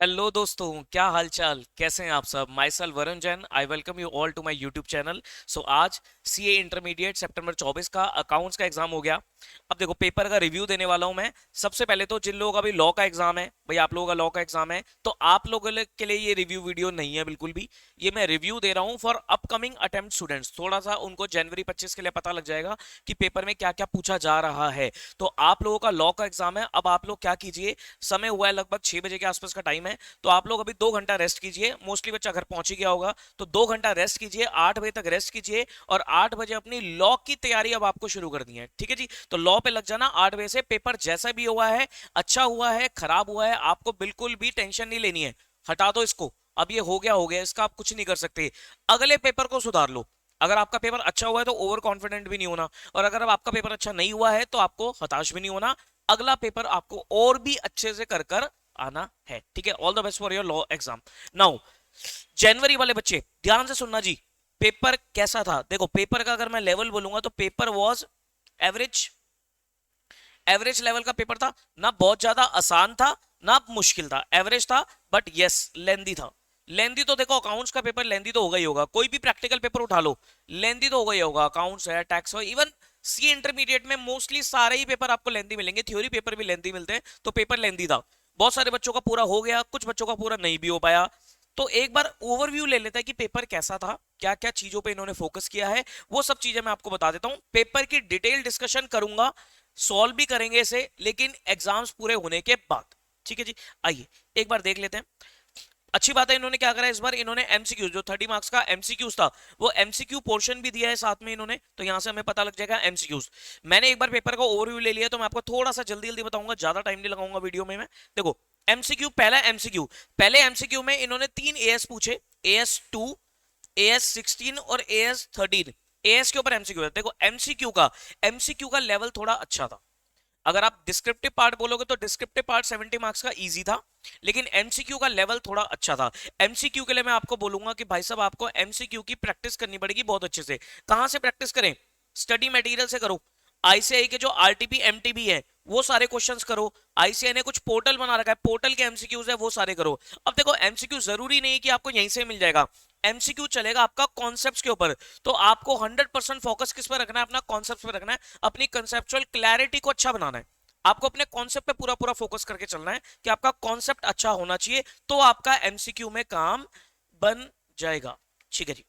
Hello दोस्तों, क्या हालचाल, कैसे हैं आप सब। Myself Varun Jain, I welcome you all to my YouTube channel. So आज सीए इंटरमीडिएट सितंबर 24 का अकाउंट्स का एग्जाम हो गया। अब देखो, पेपर का रिव्यू देने वाला हूं मैं। सबसे पहले तो जिन लोगों का भी लॉ का एग्जाम है, भाई आप लोगों का लॉ का एग्जाम है, तो आप लोगों के लिए ये रिव्यू वीडियो नहीं है बिल्कुल भी। ये मैं रिव्यू दे रहा हूँ फॉर अपकमिंग अटेम्प्ट स्टूडेंट्स। थोड़ा सा उनको जनवरी 25 के लिए पता लग जाएगा कि पेपर में क्या क्या पूछा जा रहा है। तो आप लोगों का लॉ का एग्जाम है। अब आप लोग क्या कीजिए, समय हुआ है लगभग 6 बजे के आसपास का टाइम है, तो आप लोग अभी 2 घंटा रेस्ट कीजिए। मोस्टली बच्चा घर पहुंच ही गया होगा, तो 2 घंटा रेस्ट कीजिए, 8 बजे तक रेस्ट कीजिए, और 8 बजे अपनी लॉ की तैयारी अब आपको शुरू करनी है। ठीक है जी, तो लॉ पे लग जाना 8 बजे से। पेपर जैसा भी हुआ है, अच्छा हुआ है, खराब हुआ है, आपको बिल्कुल भी टेंशन नहीं लेनी है। हटा दो इसको। अब ये हो गया, इसका आप कुछ नहीं कर सकते। अगले पेपर को सुधार लो। अगर आपका पेपर अच्छा हुआ है तो ओवर कॉन्फिडेंट भी नहीं होना, और अगर अब आपका पेपर अच्छा नहीं हुआ है तो आपको हताश भी नहीं होना। अगला पेपर आपको और भी अच्छे से कर कर आना है। ठीक है, all the best for your law exam. Now जनवरी वाले बच्चे ध्यान से सुनना जी। पेपर कैसा था, देखो पेपर का अगर मैं लेवल बोलूंगा तो paper was average. Average level का पेपर था, ना बहुत ज्यादा आसान था ना मुश्किल था, एवरेज था। बट यस, लेंदी था। लेंदी तो देखो, अकाउंट्स का पेपर लेंदी तो होगा ही होगा। कोई भी प्रैक्टिकल पेपर उठा लो, लेंदी तो होगा ही होगा। अकाउंट्स है, टैक्स है, इवन सी इंटरमीडिएट में मोस्टली सारे ही पेपर आपको लेंदी मिलेंगे। थ्योरी पेपर भी लेंदी मिलते हैं, तो पेपर लेंदी था। बहुत सारे बच्चों का पूरा हो गया, कुछ बच्चों का पूरा नहीं भी हो पाया। तो एक बार ओवरव्यू ले लेते हैं कि पेपर कैसा था, क्या क्या चीजों पे इन्होंने फोकस किया है। वो सब चीजें मैं आपको बता देता हूं। पेपर की डिटेल डिस्कशन करूंगा, सॉल्व भी करेंगे इसे, लेकिन एग्जाम्स पूरे होने के बाद। ठीक है जी, आइए एक बार देख लेते हैं। अच्छी बात है, इन्होंने क्या करा इस बार, इन्होंने एमसीक्यू जो 30 मार्क्स का एमसीक्यूज था, वो एमसीक्यू पोर्शन भी दिया है साथ में इन्होंने, तो यहां से हमें पता लग जाएगा एमसीक्यूज। मैंने एक बार पेपर का ओवरव्यू ले लिया, तो मैं आपको थोड़ा सा जल्दी जल्दी बताऊंगा, ज्यादा टाइम नहीं लगाऊंगा वीडियो में मैं। देखो एमसीक्यू, पहला एमसीक्यू, पहले एमसीक्यू में इन्होंने 3 एएस पूछे, AS2, AS16 और AS13। एएस के ऊपर एमसीक्यू है। देखो एमसीक्यू का लेवल थोड़ा अच्छा था। अगर आप डिस्क्रिप्टिव पार्ट बोलोगे तो डिस्क्रिप्टिव पार्ट 70 मार्क्स का इजी था, लेकिन एमसीक्यू का लेवल थोड़ा अच्छा था। एमसीक्यू के लिए मैं आपको बोलूंगा कि भाई साहब, आपको एमसीक्यू की प्रैक्टिस करनी पड़ेगी बहुत अच्छे से। कहां से प्रैक्टिस करें? स्टडी मटेरियल से करो। आईसीआई के जो आरटीपी एमटीबी है, वो सारे क्वेश्चंस करो। आईसीआई ने कुछ पोर्टल बना रखा है, पोर्टल के एमसीक्यूज है, वो सारे करो। अब देखो एमसीक्यू जरूरी नहीं है कि आपको यहीं से मिल जाएगा। एमसीक्यू चलेगा आपका कॉन्सेप्ट्स के ऊपर, तो आपको 100% फोकस किस पर रखना है? अपना कॉन्सेप्ट पर रखना है। अपनी कंसेप्चुअल क्लैरिटी को अच्छा बनाना है। आपको अपने कॉन्सेप्ट पे पूरा पूरा फोकस करके चलना है कि आपका कॉन्सेप्ट अच्छा होना चाहिए, तो आपका एमसीक्यू में काम बन जाएगा। ठीक है जी।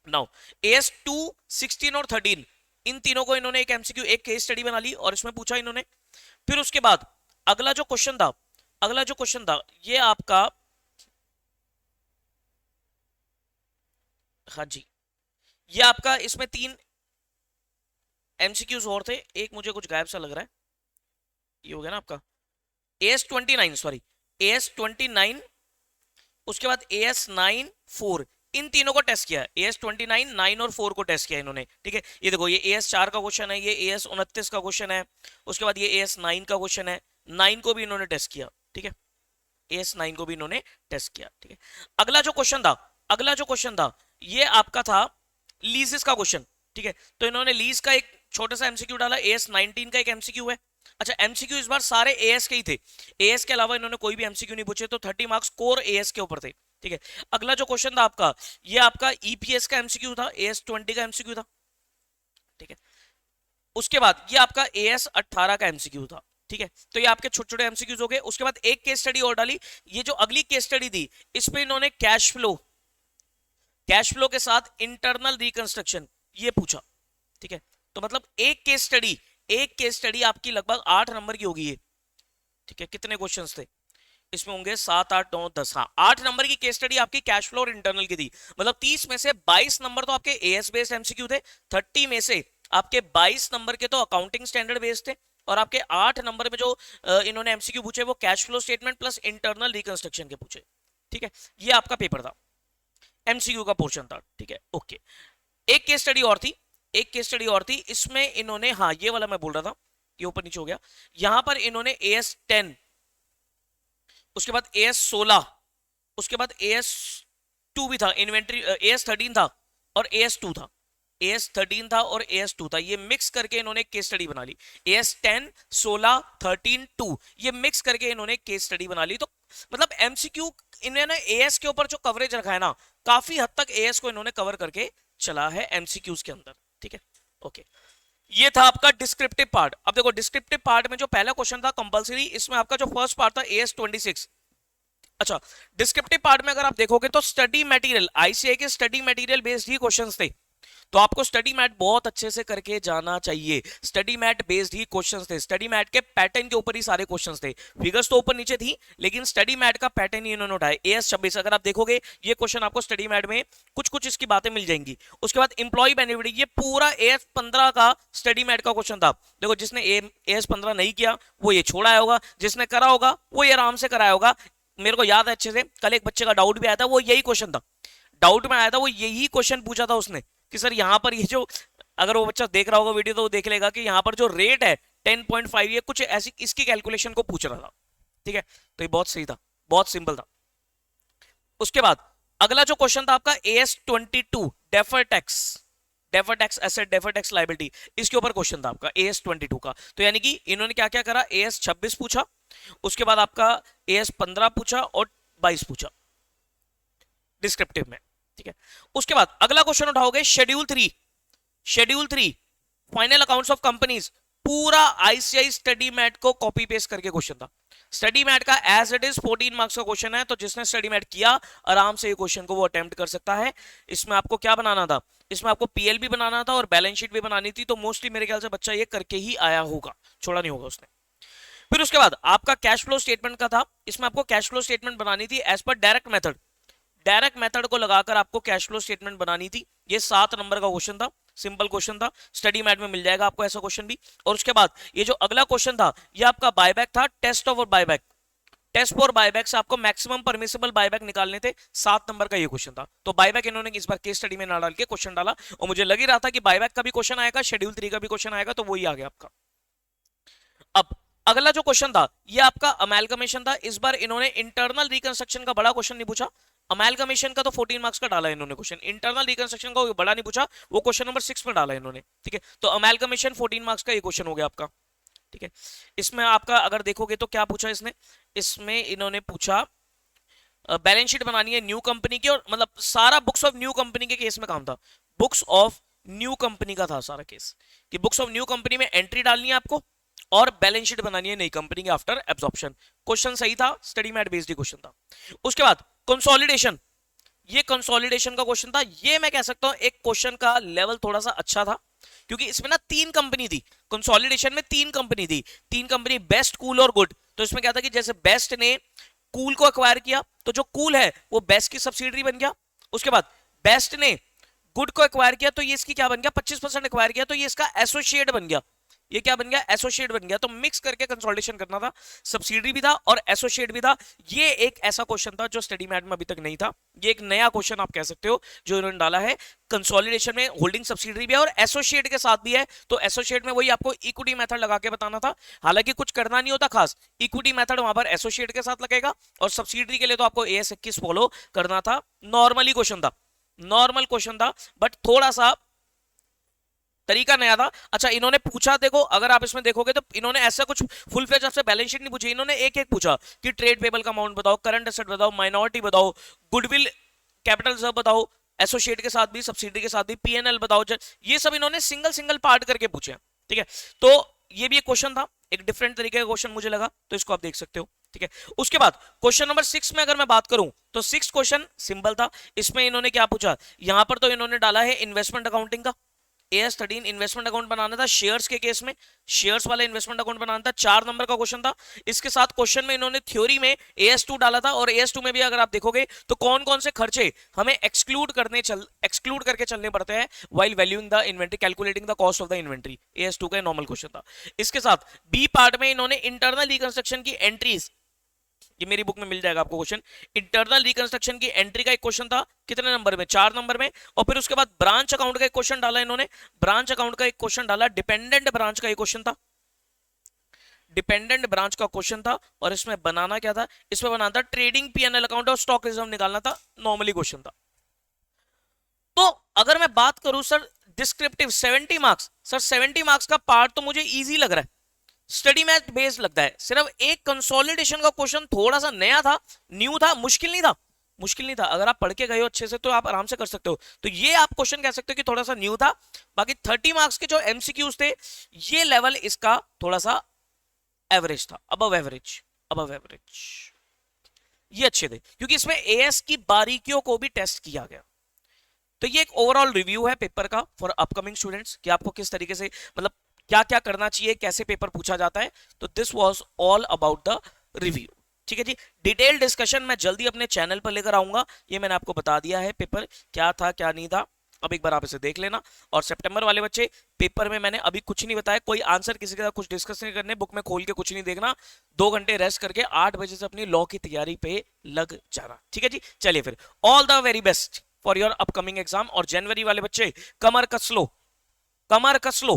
नाउ AS2, 16 और 13, इन तीनों को इन्होंने एक एमसीक्यू, एक केस स्टडी बना ली और इसमें पूछा इन्होंने। फिर उसके बाद अगला जो क्वेश्चन था, ये आपका, हाँ जी, ये आपका इसमें 3 एमसीक्यूज और थे। एक मुझे कुछ गायब सा लग रहा है, ये हो गया ना आपका AS29, सॉरी, AS29। उसके बाद AS9, 4, इन तीनों को टेस्ट किया। AS29, 9 और 4 को टेस्ट किया इन्होंने। ठीक है, ये देखो, ये AS4 का क्वेश्चन है, ये AS29 का क्वेश्चन है, उसके बाद ये AS9 का क्वेश्चन है। 9 को भी इन्होंने टेस्ट किया। ठीक है, AS9 को भी इन्होंने टेस्ट किया। ठीक है, अगला जो क्वेश्चन था, ये आपका था लीजेस का क्वेश्चन। ठीक है, तो इन्होंने लीज का एक छोटा सा एमसीक्यू डाला। AS19 का एक एमसीक्यू है। अच्छा, एमसीक्यू इस बार सारे एएस के ही थे, एएस के अलावा इन्होंने कोई भी एमसीक्यू नहीं पूछे, तो 30 मार्क्स कोर एएस के ऊपर थे। ठीक है, अगला जो क्वेश्चन था आपका, ये आपका ईपीएस का एमसीक्यू था, AS20 का एमसीक्यू था। ठीक है, उसके बाद ये आपका AS18 का एमसीक्यू था। ठीक है, तो ये आपके छोटे छोटे एमसीक्यूज हो गए। उसके बाद एक केस स्टडी और डाली। ये जो अगली केस स्टडी थी, इसमें इन्होंने कैश फ्लो के साथ इंटरनल रिकंस्ट्रक्शन ये पूछा। ठीक है, तो मतलब एक केस स्टडी आपकी लगभग 8 नंबर की होगी ये। ठीक है, कितने क्वेश्चंस थे इसमें? होंगे 7, 8, 9, 10, हाँ 8 नंबर की केस स्टडी आपकी कैश फ्लो और इंटरनल की थी। मतलब 30 में से 22 नंबर तो आपके एएस बेस्ड एमसीक्यू थे, 30 में से आपके 22 नंबर के तो अकाउंटिंग स्टैंडर्ड बेस्ड थे, और आपके 8 नंबर में जो इन्होंने एमसीक्यू पूछे वो cash flow statement plus internal reconstruction के पूछे। ठीक है, ये आपका पेपर था, एमसीक्यू का पोर्शन था। ठीक है, ओके। एक केस स्टडी और थी, इसमें इन्होंने, हाँ ये वाला मैं बोल रहा था, ये ऊपर नीचे हो गया। यहां पर इन्होंने AS10, उसके बाद AS16, उसके बाद AS2 भी था, इन्वेंट्री AS13 था और AS2 था। AS13 था और AS2 था, ये मिक्स करके इन्होंने केस स्टडी बना ली। AS10, 16, 13, 2 ये मिक्स करके इन्होंने केस स्टडी बना ली। तो मतलब एमसीक्यू इन्होंने एएस के ऊपर जो कवरेज रखा है ना, काफी हद तक एएस को इन्होंने कवर करके चला है एमसीक्यूज के अंदर। ठीक है, ओके। ये था आपका डिस्क्रिप्टिव पार्ट। अब देखो डिस्क्रिप्टिव पार्ट में जो पहला क्वेश्चन था कंपलसरी, इसमें आपका जो फर्स्ट पार्ट था AS26। अच्छा, डिस्क्रिप्टिव पार्ट में अगर आप देखोगे तो स्टडी मटेरियल, आईसीआई के स्टडी मटेरियल बेस्ड ही क्वेश्चंस थे। तो आपको स्टडी मैट बहुत अच्छे से करके जाना चाहिए। स्टडी मैट बेस्ड ही क्वेश्चंस थे, स्टडी मैट के पैटर्न के ऊपर ही सारे क्वेश्चंस थे। फिगर्स तो ऊपर नीचे थी, लेकिन स्टडी मैट का पैटर्न ही इन्होंने उठाया। AS26 अगर आप देखोगे ये क्वेश्चन आपको स्टडी मैट में कुछ कुछ इसकी बातें मिल जाएंगी। उसके बाद इंप्लॉय बेनिफिट, ये पूरा AS15 का स्टडी मैट का क्वेश्चन था। देखो जिसने AS15 नहीं किया वो ये छोड़ा होगा, जिसने करा होगा वो ये आराम से कराया होगा। मेरे को याद है अच्छे से, कल एक बच्चे का डाउट भी आया था, वो यही क्वेश्चन था, डाउट में आया था, वो यही क्वेश्चन पूछा था उसने कि सर यहाँ पर ये जो, अगर वो बच्चा देख रहा होगा वीडियो तो वो देख लेगा कि यहाँ पर जो रेट है 10.5 ये कुछ ऐसी इसकी कैलकुलेशन को पूछ रहा था। ठीक है, तो ये बहुत सही था, बहुत सिंपल था। उसके बाद अगला जो क्वेश्चन था आपका AS22 defer tax asset, defer tax liability, इसके ऊपर क्वेश्चन था आपका AS22 का। तो यानी कि इन्होंने क्या क्या करा, AS26 पूछा, उसके बाद आपका AS15 पूछा और 22 पूछा डिस्क्रिप्टिव में। ठीक है, उसके बाद अगला क्वेश्चन उठाओगे schedule 3 final accounts of companies, पूरा आईसीआई स्टडी मैट को कॉपी पेस्ट करके क्वेश्चन था। स्टडी मैट का एज इट इज 14 मार्क्स का क्वेश्चन है, तो जिसने स्टडी मैट किया आराम से ये क्वेश्चन को वो अटेम्प्ट कर सकता है। इसमें आपको क्या बनाना था, इसमें आपको पीएल भी बनाना था और बैलेंस शीट भी बनानी थी। तो मोस्टली मेरे ख्याल से बच्चा ये करके ही आया होगा, छोड़ा नहीं होगा उसने। फिर उसके बाद आपका कैश फ्लो स्टेटमेंट का था, इसमें आपको कैश फ्लो स्टेटमेंट बनानी थी एज पर डायरेक्ट मेथड को लगाकर आपको कैश फ्लो स्टेटमेंट बनानी थी। ये 7 नंबर का क्वेश्चन था, सिंपल क्वेश्चन था, स्टडी मैट में मिल जाएगा आपको ऐसा क्वेश्चन भी। और उसके बाद ये जो अगला क्वेश्चन था ये आपका बायबैक था, टेस्ट फॉर बायबैक से आपको मैक्सिमम परमिसिबल बायबैक निकालने थे। 7 नंबर का ये क्वेश्चन था। तो बायबैक इन्होंने इस बार केस स्टडी में ना डाल के क्वेश्चन डाला, और मुझे लग ही रहा था कि बायबैक का भी क्वेश्चन आएगा, शेड्यूल 3 का भी क्वेश्चन आएगा, तो वही आ गया आपका। अब अगला जो क्वेश्चन था ये आपका अमेलगमेशन था। इस बार इन्होंने इंटरनल रिकंस्ट्रक्शन का बड़ा क्वेश्चन नहीं पूछा, अमेलगमेशन का तो 14 मार्क्स का डाला इन्होंने क्वेश्चन, इंटरनल रिकंस्ट्रक्शन का बड़ा नहीं पूछा, वो क्वेश्चन नंबर 6 में डाला इन्होंने। ठीक है, तो अमेलगमेशन 14 मार्क्स का ये क्वेश्चन हो गया आपका। ठीक है, इसमें आपका अगर देखोगे तो क्या पूछा इसमें इन्होंने पूछा बैलेंस शीट बनानी है न्यू कंपनी की, और मतलब सारा बुक्स ऑफ न्यू कंपनी के केस में काम था, बुक्स ऑफ न्यू कंपनी का था सारा केस, कि बुक्स ऑफ न्यू कंपनी में एंट्री डालनी है आपको और बैलेंस शीट बनानी है नई कंपनी के आफ्टर एब्जॉर्प्शन। क्वेश्चन सही था, स्टडी मैट बेस्ड क्वेश्चन था। उसके बाद कंसोलिडेशन, ये कंसोलिडेशन का क्वेश्चन था। ये मैं कह सकता हूं एक क्वेश्चन का लेवल थोड़ा सा अच्छा था, क्योंकि इसमें ना 3 कंपनी थी, कंसोलिडेशन में 3 कंपनी थी, 3 कंपनी बेस्ट, कूल और गुड। तो इसमें क्या था कि जैसे बेस्ट ने कूल को एक्वायर किया तो जो कूल है वो बेस्ट की सब्सिडरी बन गया। उसके बाद बेस्ट ने गुड को एक्वायर किया तो ये इसकी क्या बन गया, 25% एक्वायर किया तो ये इसका एसोसिएट बन गया। ये क्या बन गया, एसोसिएट बन गया। तो मिक्स करके कंसोलिडेशन करना था, सब्सिडरी भी था और एसोसिएट भी था। ये एक ऐसा क्वेश्चन था जो स्टडी मैट में अभी तक नहीं था, ये एक नया क्वेश्चन आप कह सकते हो जो इन्होंने डाला है। कंसोलिडेशन में होल्डिंग सब्सिडरी भी है और एसोसिएट के साथ भी है, तो एसोसिएट में वही आपको इक्विटी मेथड लगा के बताना था। हालांकि कुछ करना नहीं होता खास, इक्विटी मेथड वहां पर एसोसिएट के साथ लगेगा और सब्सिडरी के लिए तो आपको AS21 फॉलो करना था। नॉर्मली क्वेश्चन था, नॉर्मल क्वेश्चन था, बट थोड़ा सा तरीका नया था। अच्छा, इन्होंने पूछा, देखो अगर आप इसमें देखोगे तो इन्होंने ऐसा कुछ फुल फ्लेज आपसे बैलेंस शीट नहीं पूछी, इन्होंने एक एक पूछा कि ट्रेड पेबल का अमाउंट बताओ, करंट एसेट बताओ, माइनॉरिटी बताओ, गुडविल कैपिटल रिजर्व बताओ, एसोसिएट के साथ भी सब्सिडी के साथ भी पीएनएल बताओ। ये सब इन्होंने सिंगल सिंगल पार्ट करके पूछे। ठीक है, तो ये भी एक क्वेश्चन था, एक डिफरेंट तरीके का क्वेश्चन मुझे लगा, तो इसको आप देख सकते हो। ठीक है, उसके बाद क्वेश्चन नंबर 6 में अगर मैं बात करूं तो 6 क्वेश्चन सिंपल था। इसमें इन्होंने क्या पूछा, यहां पर तो इन्होंने डाला है इन्वेस्टमेंट अकाउंटिंग का, AS13 इन्वेस्टमेंट अकाउंट बनाना था, शेयर्स के केस में शेयर्स वाला इन्वेस्टमेंट अकाउंट बनाना था। 4 नंबर का क्वेश्चन था। इसके साथ क्वेश्चन में इन्होंने थ्योरी में AS2 डाला था, और AS2 में भी अगर आप देखोगे तो कौन कौन से खर्चे हमें एक्सक्लूड करके चलने पड़ते हैं while valuing the inventory, calculating the cost of the inventory. AS2 का नॉर्मल क्वेश्चन था। इसके साथ बी पार्ट में इन्होंने इंटरनल रिकंस्ट्रक्शन की एंट्रीज, ये मेरी बुक में मिल जाएगा आपको क्वेश्चन, इंटरनल रिकंस्ट्रक्शन की एंट्री का एक क्वेश्चन था, कितने नंबर में, 4 नंबर में। और फिर उसके बाद ब्रांच अकाउंट का एक क्वेश्चन डाला इन्होंने, ब्रांच अकाउंट का एक क्वेश्चन डाला, डिपेंडेंट ब्रांच का एक क्वेश्चन था, डिपेंडेंट ब्रांच का क्वेश्चन था। और इसमें बनाना क्या था, इसमें बनाना था ट्रेडिंग पीएनएल अकाउंट और स्टॉक रिजर्व निकालना था, नॉर्मली क्वेश्चन था। तो अगर मैं बात करूं sir descriptive 70 marks, sir 70 marks का पार्ट तो मुझे इजी लग रहा है, स्टडी मैथ बेस्ड लगता है, सिर्फ एक कंसोलिडेशन का क्वेश्चन थोड़ा सा नया था, न्यू था, मुश्किल नहीं था, मुश्किल नहीं था, अगर आप पढ़ के गए हो अच्छे से तो आप आराम से कर सकते हो, तो ये आप क्वेश्चन कह सकते हो कि थोड़ा सा न्यू था। बाकी 30 मार्क्स के जो एमसीक्यूज थे, ये लेवल इसका थोड़ा सा एवरेज था, अबव एवरेज, अबव एवरेज, ये अच्छे थे क्योंकि इसमें एएस की बारीकियों को भी टेस्ट किया गया। तो ये एक ओवरऑल रिव्यू है पेपर का फॉर अपकमिंग स्टूडेंट्स कि आपको किस तरीके से, मतलब क्या क्या करना चाहिए, कैसे पेपर पूछा जाता है। तो this was all about the review, ठीक है जी। डिटेल डिस्कशन मैं जल्दी अपने चैनल पर लेकर आऊंगा, ये मैंने आपको बता दिया है पेपर क्या था क्या नहीं था, अब एक बार आप इसे देख लेना। और सितंबर वाले बच्चे, पेपर में मैंने अभी कुछ नहीं बताया, कोई आंसर किसी के साथ कुछ डिस्कस नहीं करने, बुक में खोल के कुछ नहीं देखना, 2 घंटे रेस्ट करके 8 बजे से अपनी लॉ की तैयारी पे लग जाना, ठीक है जी। चलिए फिर, all the very best for your upcoming exam. और जनवरी वाले बच्चे कमर कस लो, कमर कस लो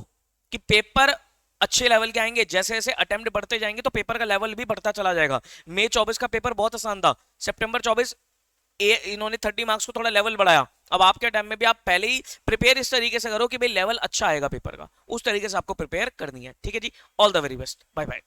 कि पेपर अच्छे लेवल के आएंगे, जैसे जैसे अटेम्प्ट बढ़ते जाएंगे तो पेपर का लेवल भी बढ़ता चला जाएगा। मई 24 का पेपर बहुत आसान था, सितंबर 24 इन्होंने 30 मार्क्स को थोड़ा लेवल बढ़ाया। अब आपके टाइम में भी आप पहले ही प्रिपेयर इस तरीके से करो कि भाई लेवल अच्छा आएगा पेपर का, उस तरीके से आपको प्रिपेयर करनी है, ठीक है जी। All the very best, bye bye.